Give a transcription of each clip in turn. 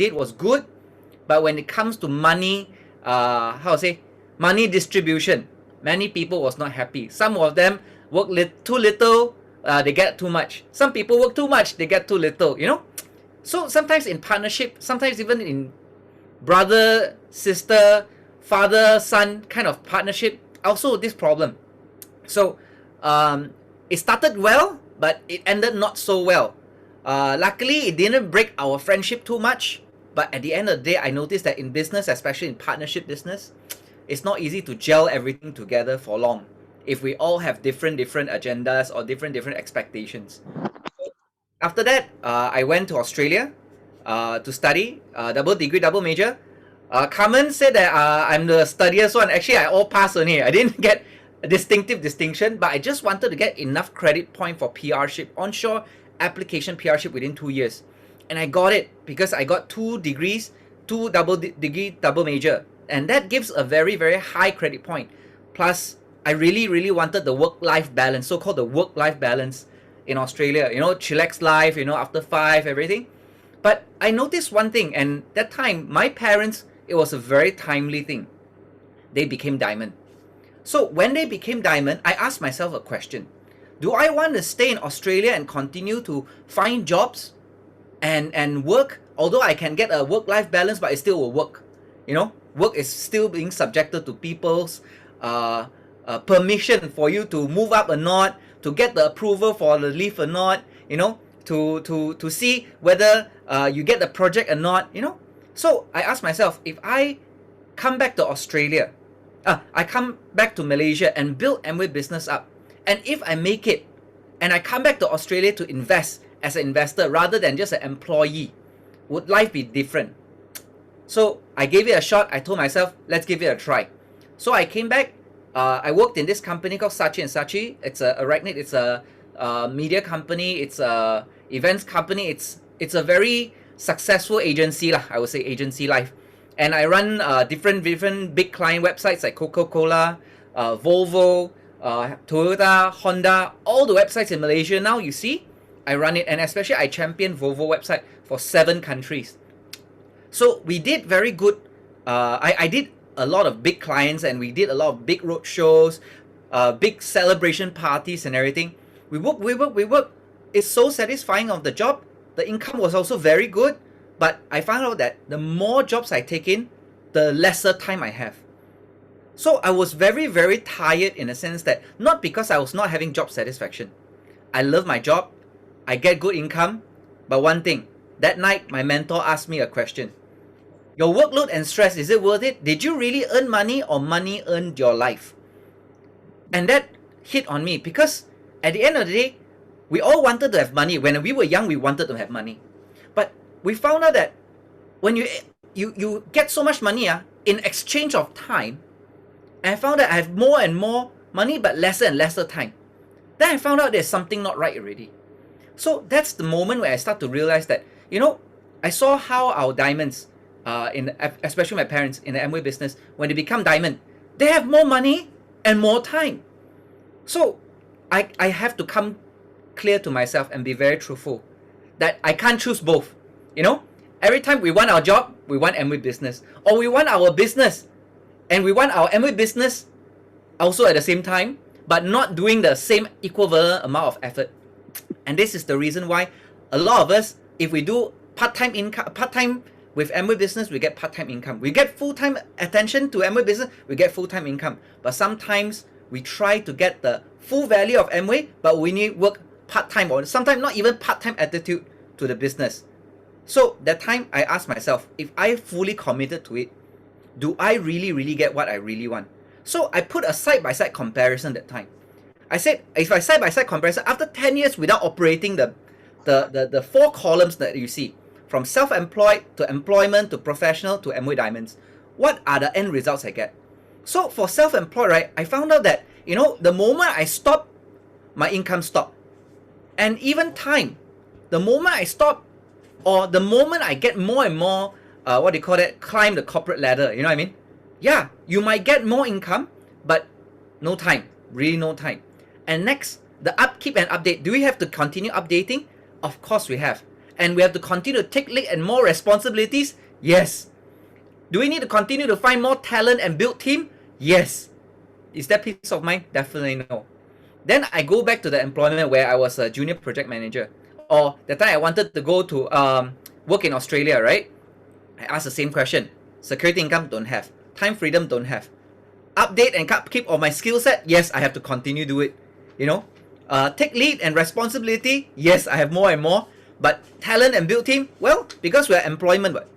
did was good, but when it comes to money, money distribution, many people was not happy. Some of them work too little, they get too much. Some people work too much, they get too little, you know. So sometimes in partnership, sometimes even in brother, sister, father, son kind of partnership, also this problem. So it started well, but it ended not so well. Luckily, it didn't break our friendship too much. But at the end of the day, I noticed that in business, especially in partnership business, it's not easy to gel everything together for long if we all have different agendas or different expectations. After that, I went to Australia to study, double degree, double major. Carmen said that I'm the studiest one. Actually, I all passed only. I didn't get a distinctive distinction, but I just wanted to get enough credit point for PRship, onshore application PRship within 2 years. And I got it because I got 2 degrees, 2 double degree, double major. And that gives a very, very high credit point. Plus, I really wanted the work-life balance, so-called the work-life balance in Australia. You know, chillax life, you know, after 5, everything. But I noticed one thing, and that time, my parents, it was a very timely thing. They became diamond. So when they became diamond, I asked myself a question. Do I want to stay in Australia and continue to find jobs and work? Although I can get a work-life balance, but it still will work. You know, work is still being subjected to people's permission for you to move up or not, to get the approval for the leave or not, you know, to see whether you get the project or not, you know. So I asked myself, if I come back to Australia, I come back to Malaysia and build Amway business up, and if I make it, and I come back to Australia to invest as an investor rather than just an employee, would life be different? So I gave it a shot. I told myself, let's give it a try. So I came back. I worked in this company called Saatchi & Saatchi. It's a Arachnid. It's a media company. It's a events company. It's a very successful agency lah. I would say agency life. And I run different big client websites like Coca-Cola, Volvo, Toyota, Honda, all the websites in Malaysia now, you see, I run it. And especially I champion Volvo website for 7 countries. So we did very good. I did a lot of big clients, and we did a lot of big road shows, big celebration parties and everything. We work. It's so satisfying of the job. The income was also very good. But I found out that the more jobs I take in, the lesser time I have. So I was very, very tired in a sense that not because I was not having job satisfaction. I love my job. I get good income. But one thing, that night my mentor asked me a question. Your workload and stress, is it worth it? Did you really earn money or money earned your life? And that hit on me because at the end of the day, we all wanted to have money. When we were young, we wanted to have money. But we found out that when you get so much money in exchange of time, and I found that I have more and more money but lesser and lesser time. Then I found out there's something not right already. So that's the moment where I start to realize that, you know, I saw how our diamonds, especially my parents in the Amway business, when they become diamond, they have more money and more time. So I have to come clear to myself and be very truthful that I can't choose both. You know, every time we want our job, we want Amway business, or we want our business and we want our Amway business also at the same time, but not doing the same equivalent amount of effort. And this is the reason why a lot of us, if we do part-time income, part-time with Amway business, we get part-time income. We get full-time attention to Amway business, we get full-time income. But sometimes we try to get the full value of Amway, but we need work part-time or sometimes not even part-time attitude to the business. So that time I asked myself, if I fully committed to it, do I really get what I really want? So I put a side-by-side comparison that time. I said, if I side-by-side comparison, after 10 years without operating the 4 columns that you see, from self-employed to employment to professional to Amway Diamonds, what are the end results I get? So for self-employed, right, I found out that, you know, the moment I stop, my income stopped. And even time, the moment I stop, or the moment I get more and more, climb the corporate ladder, you know what I mean? Yeah, you might get more income, but no time, really no time. And next, the upkeep and update. Do we have to continue updating? Of course we have. and we have to continue to take lead and more responsibilities? Yes. Do we need to continue to find more talent and build team? Yes. Is that peace of mind? Definitely no. Then I go back to the employment where I was a junior project manager, or the time I wanted to go to work in Australia, right? I asked the same question. Security income, don't have. Time freedom, don't have. Update and keep of my skill set, yes, I have to continue do it. You know, take lead and responsibility, yes, I have more and more. But talent and build team, well, because we are employment, but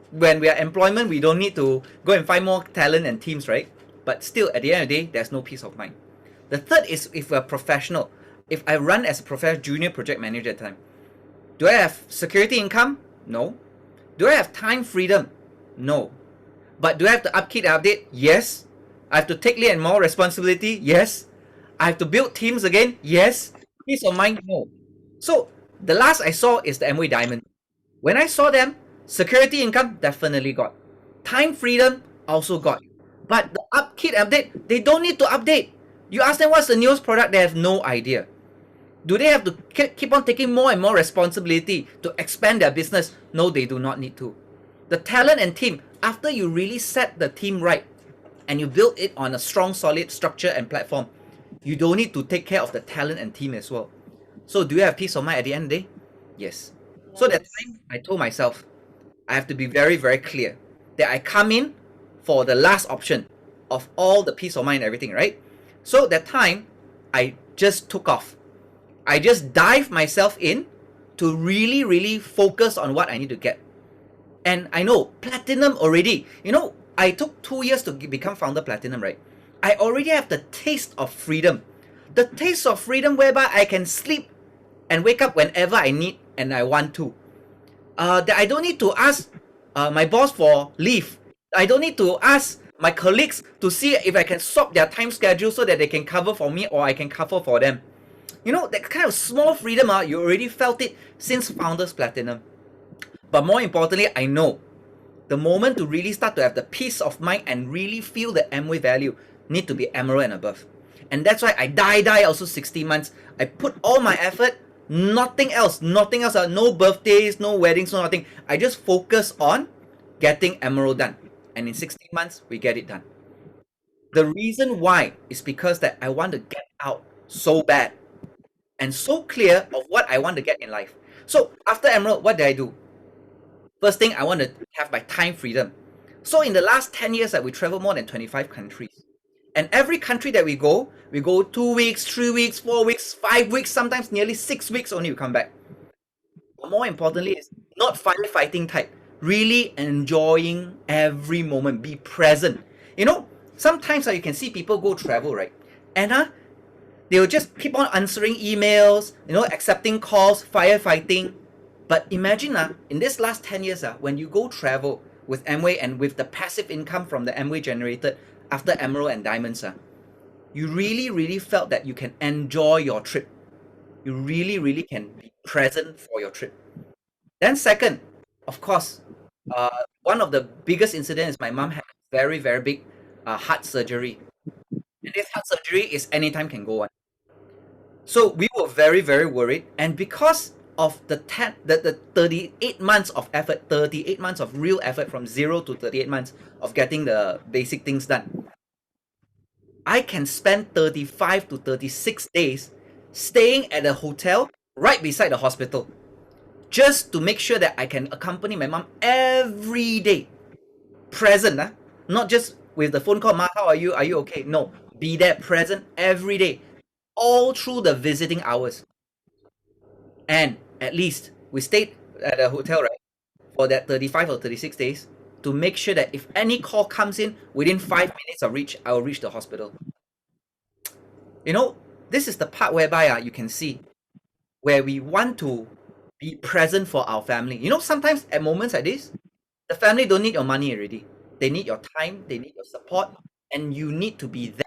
when we are employment, we don't need to go and find more talent and teams, right? But still, at the end of the day, there's no peace of mind. The third is if we're professional. If I run as a professional junior project manager at the time, do I have security income? No. Do I have time freedom? No. But do I have to upkeep and update? Yes. I have to take lead and more responsibility? Yes. I have to build teams again? Yes. Peace of mind? No. So the last I saw is the AMWAY Diamond. When I saw them, security income definitely got. Time freedom also got. But the upkeep update, they don't need to update. You ask them what's the newest product, they have no idea. Do they have to keep on taking more and more responsibility to expand their business? No, they do not need to. The talent and team, after you really set the team right and you build it on a strong, solid structure and platform, you don't need to take care of the talent and team as well. So do you have peace of mind at the end of the day? Yes. So that time, I told myself, I have to be very, very clear that I come in for the last option of all the peace of mind and everything, right? So that time, I just took off. I just dive myself in to really, really focus on what I need to get. And I know platinum already, you know, I took 2 years to become founder platinum, right? I already have the taste of freedom. The taste of freedom whereby I can sleep and wake up whenever I need and I want to. That I don't need to ask my boss for leave. I don't need to ask my colleagues to see if I can swap their time schedule so that they can cover for me or I can cover for them. You know, that kind of small freedom, you already felt it since Founders Platinum. But more importantly, I know the moment to really start to have the peace of mind and really feel the AMWAY value need to be Emerald and above. And that's why I die also 60 months. I put all my effort, nothing else, no birthdays, no weddings, no nothing. I just focus on getting Emerald done. And in 16 months, we get it done. The reason why is because that I want to get out so bad and so clear of what I want to get in life. So after Emerald, what did I do? First thing, I want to have my time freedom. So in the last 10 years, we travel more than 25 countries. And every country that we go 2 weeks, 3 weeks, 4 weeks, 5 weeks, sometimes nearly 6 weeks only we come back. But more importantly, it's not firefighting type. Really enjoying every moment. Be present. You know, sometimes you can see people go travel, right? And they will just keep on answering emails, you know, accepting calls, firefighting. But imagine in this last 10 years, when you go travel with AMWAY and with the passive income from the AMWAY generated after Emerald and Diamonds, you really, really felt that you can enjoy your trip. You really, really can be present for your trip. Then second, of course, one of the biggest incidents is my mom had a very, very big heart surgery. And this heart surgery is anytime can go on. So we were very, very worried. And because of the 38 months of effort, 38 months of real effort from 0 to 38 months of getting the basic things done, I can spend 35 to 36 days staying at a hotel right beside the hospital just to make sure that I can accompany my mom every day. Present, not just with the phone call, Ma, how are you? Are you okay? No, be there present every day, all through the visiting hours. And at least we stayed at a hotel, right, for that 35 or 36 days to make sure that if any call comes in within 5 minutes of reach, I will reach the hospital. You know, this is the part whereby you can see where we want to be present for our family. You know, sometimes at moments like this, the family don't need your money already. They need your time, they need your support, and you need to be there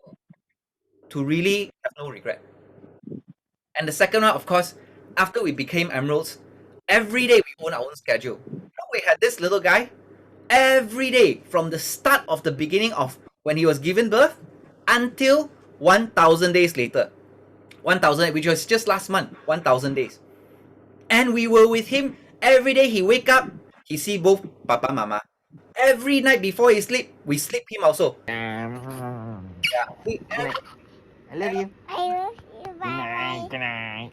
to really have no regret. And the second one, of course, after we became Emeralds, every day we own our own schedule. You know, we had this little guy every day from the start of the beginning of when he was given birth until 1,000 days later. 1,000, which was just last month, 1,000 days. And we were with him Every day he wake up, he see both papa mama. Every night before he sleep, we sleep him also. Yeah. Good night. I love you. I love you. Good Bye night. bye. Good night.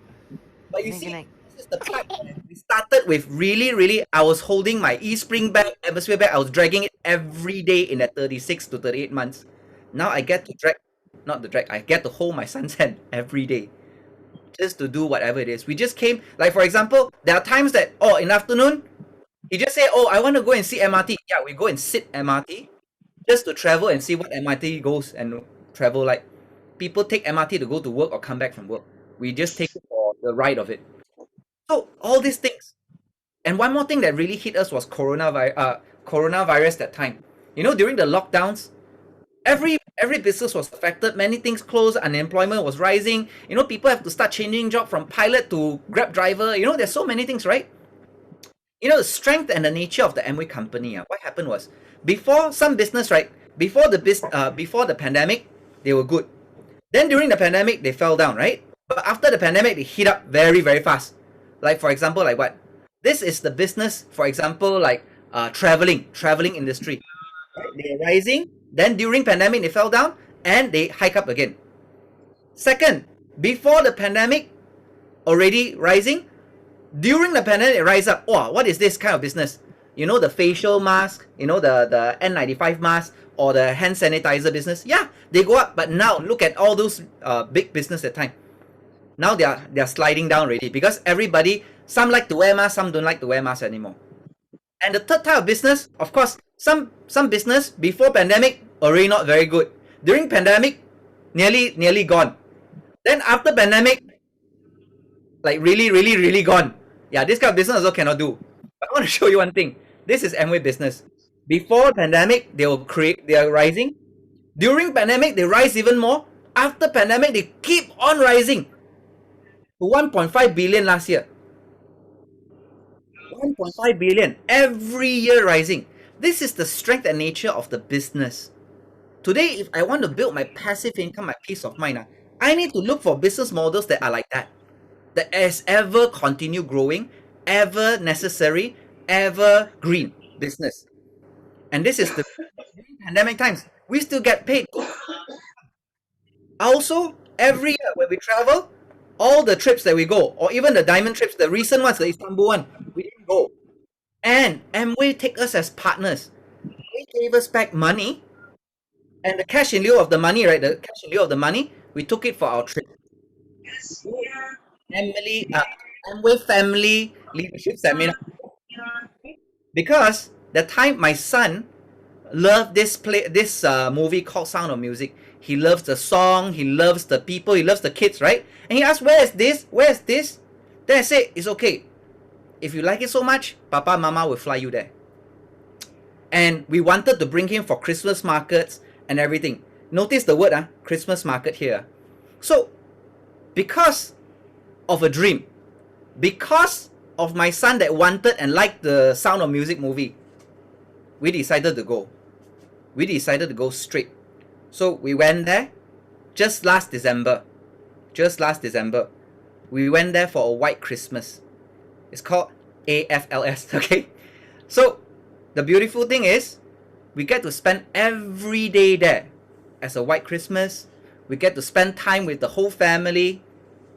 But you Good see, night. this is the part where we started with really, I was holding my e-spring bag, atmosphere bag, I was dragging it every day in that 36 to 38 months. Now I get to I get to hold my son's hand every day. Just to do whatever it is. We just came, like for example, there are times that, oh, in afternoon, he just say, oh, I want to go and see MRT. Yeah, we go and sit MRT just to travel and see what MRT goes and travel like. People take MRT to go to work or come back from work. We just take it for the ride of it. So all these things. And one more thing that really hit us was coronavirus that time. You know, during the lockdowns, every business was affected. Many things closed. Unemployment was rising. You know, people have to start changing job from pilot to Grab driver. You know, there's so many things, right? You know, the strength and the nature of the Amway company. What happened was before some business, right? Before the pandemic, they were good. Then during the pandemic, they fell down, right? But after the pandemic, they hit up very fast. Like for example, like what? This is the business, for example, like traveling industry. Right? They're rising. Then during pandemic, they fell down and they hike up again. Second, before the pandemic, already rising. During the pandemic, it rise up. Oh, what is this kind of business? You know, the facial mask, you know, the N95 mask or the hand sanitizer business. Yeah, they go up. But now look at all those big business at time. Now they are sliding down already because everybody, some like to wear masks, some don't like to wear masks anymore. And the third type of business, of course, some business before pandemic already not very good. During pandemic, nearly gone. Then after pandemic, like really gone. Yeah, this kind of business also cannot do. But I want to show you one thing. This is Amway business. Before pandemic, they are rising. During pandemic, they rise even more. After pandemic, they keep on rising to 1.5 billion last year. 1.5 billion every year rising. This is the strength and nature of the business. Today, if I want to build my passive income, my peace of mind, I need to look for business models that are like that. That is ever continue growing, ever necessary, ever green business. And this is the pandemic times. We still get paid. Also, every year when we travel, all the trips that we go, or even the diamond trips, the recent ones, the Istanbul one, we didn't go. And Amway take us as partners. They gave us back money, and the cash in lieu of the money, right? The cash in lieu of the money, we took it for our trip. Family, Amway Family Leadership Seminar. Because the time my son loved this movie called Sound of Music. He loves the song, he loves the people, he loves the kids, right? And he asked, where is this? Where is this? Then I said, it's okay. If you like it so much, Papa, Mama will fly you there. And we wanted to bring him for Christmas markets and everything. Notice the word, Christmas market here. So, because of a dream, because of my son that wanted and liked the Sound of Music movie, we decided to go. We decided to go straight. So we went there just last December. Just last December. We went there for a white Christmas. It's called AFLS, okay? So the beautiful thing is we get to spend every day there as a white Christmas. We get to spend time with the whole family.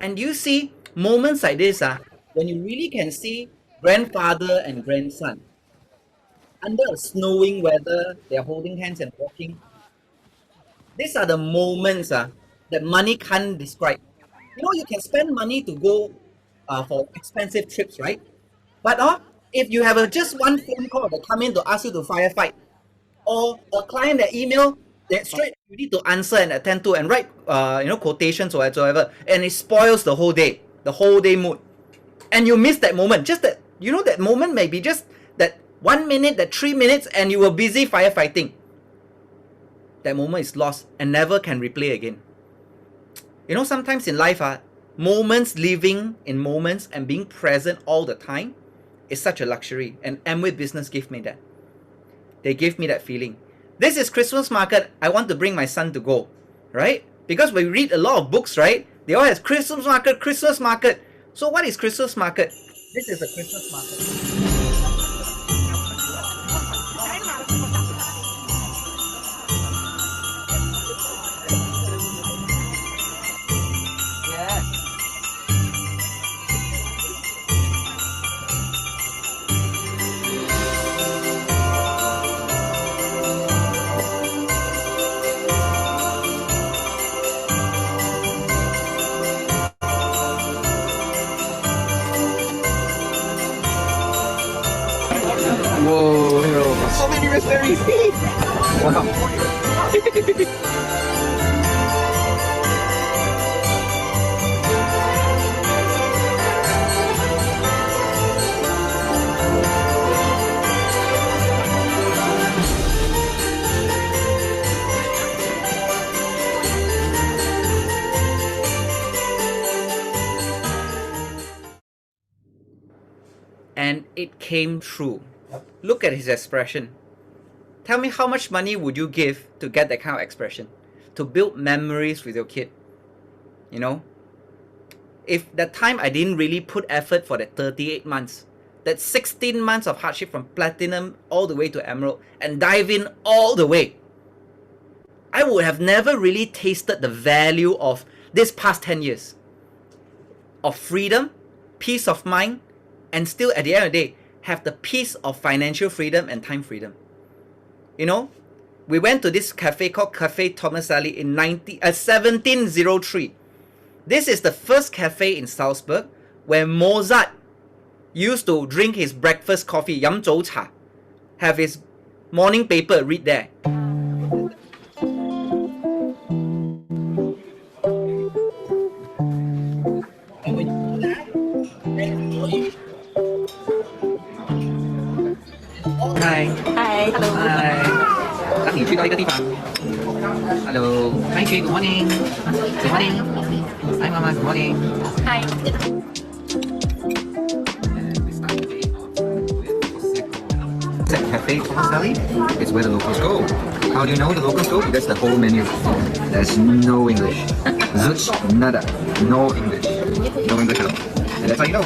And you see moments like this, when you really can see grandfather and grandson under a snowing weather, they're holding hands and walking. These are the moments that money can't describe. You know, you can spend money to go for expensive trips, right? But if you have just one phone call that come in to ask you to firefight, or a client that email that straight you need to answer and attend to and write quotations or whatsoever, and it spoils the whole day mood. And you miss that moment. Just that that moment may be just that 1 minute, that 3 minutes, and you were busy firefighting. That moment is lost and never can replay again. You know, sometimes in life, moments, living in moments and being present all the time is such a luxury. And Amway Business gave me that. They gave me that feeling. This is Christmas market. I want to bring my son to go, right? Because we read a lot of books, right? They all have Christmas market, Christmas market. So what is Christmas market? This is a Christmas market. Yes. Whoa, Gerald. So many raspberries. Wow. And it came true. Look at his expression. Tell me, how much money would you give to get that kind of expression? To build memories with your kid? You know? If that time I didn't really put effort for that 38 months, that 16 months of hardship from platinum all the way to emerald, and dive in all the way, I would have never really tasted the value of this past 10 years of freedom, peace of mind, and still at the end of the day have the peace of financial freedom and time freedom. You know, we went to this cafe called Cafe Tomaselli in 1703. This is the first cafe in Salzburg where Mozart used to drink his breakfast coffee, 飲早茶, have his morning paper, read there. Hi. Hi. Hello. Hi. 当你去到一个地方 Hello. Hi, Jay. Good morning. Good morning. Hi, Mama. Good morning. Hi. At Cafe Tomaselli is where the locals go. How do you know the locals go? That's the whole menu. There's no English. Zuch, nada. No English. No English at all. And that's how you know.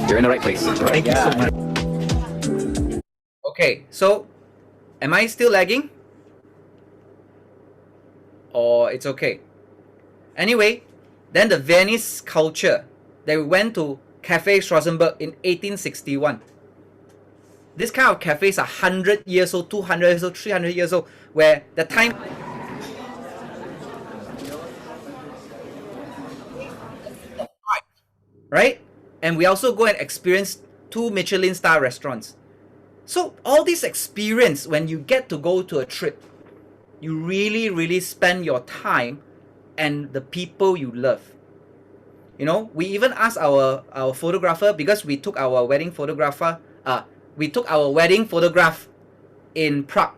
You're in the right place. Thank you so much. Okay, so am I still lagging? Or it's okay? Anyway, then the Viennese culture that we went to Cafe Strassenberg in 1861. This kind of cafes are 100 years old, 200 years old, 300 years old, where the time... Right? And we also go and experience 2 Michelin star restaurants. So all this experience, when you get to go to a trip, you really spend your time and the people you love. You know, we even asked our photographer, because we took our wedding photograph in Prague,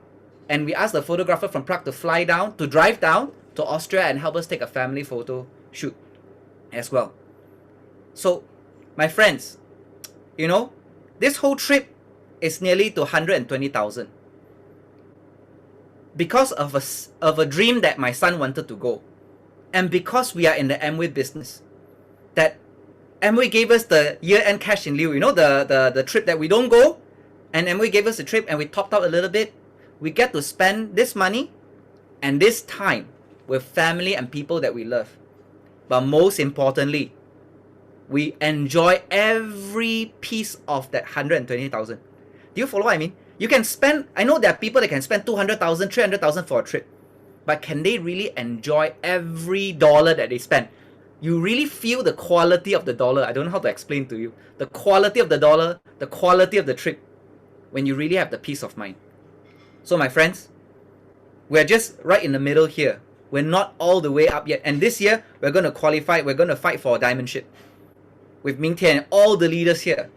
and we asked the photographer from Prague to drive down to Austria and help us take a family photo shoot as well. So, my friends, you know, this whole trip is nearly to 120,000 because of a dream that my son wanted to go, and because we are in the Amway business, that Amway gave us the year-end cash in lieu. You know, the trip that we don't go, and Amway gave us the trip and we topped out a little bit. We get to spend this money and this time with family and people that we love. But most importantly, we enjoy every piece of that 120,000. Do you follow what I mean? You can spend, I know there are people that can spend 200,000, 300,000 for a trip, but can they really enjoy every dollar that they spend? You really feel the quality of the dollar. I don't know how to explain to you. The quality of the dollar, the quality of the trip, when you really have the peace of mind. So my friends, we're just right in the middle here. We're not all the way up yet. And this year, we're going to qualify, we're going to fight for a diamond ship with Ming Tian and all the leaders here.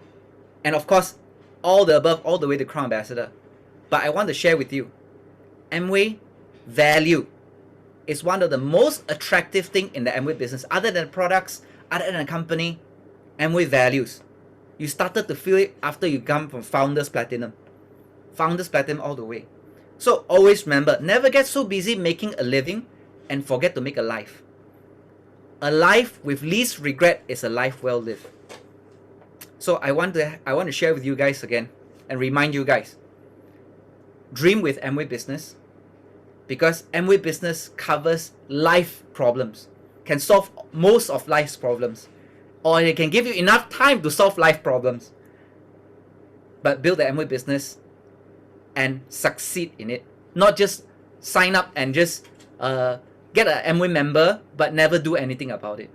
And of course, all the above, all the way to Crown Ambassador. But I want to share with you, Amway value is one of the most attractive thing in the Amway business. Other than products, other than the company, Amway values. You started to feel it after you come from Founders Platinum. Founders Platinum all the way. So always remember, never get so busy making a living and forget to make a life. A life with least regret is a life well lived. So I want to share with you guys again and remind you guys. Dream with Amway Business, because Amway Business covers life problems, can solve most of life's problems, or it can give you enough time to solve life problems. But build the Amway Business and succeed in it. Not just sign up and just get an Amway member but never do anything about it.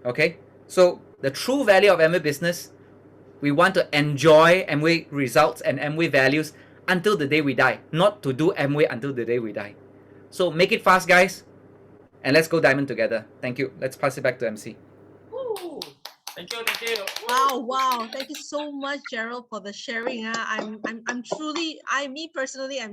Okay? So the true value of Amway Business, we want to enjoy Amway results and Amway values until the day we die, not to do Amway until the day we die. So make it fast, guys, and let's go diamond together. Thank you. Let's pass it back to MC. Woo. Thank you, thank you. Wow. Thank you so much, Gerald, for the sharing. I'm truly, me personally, I'm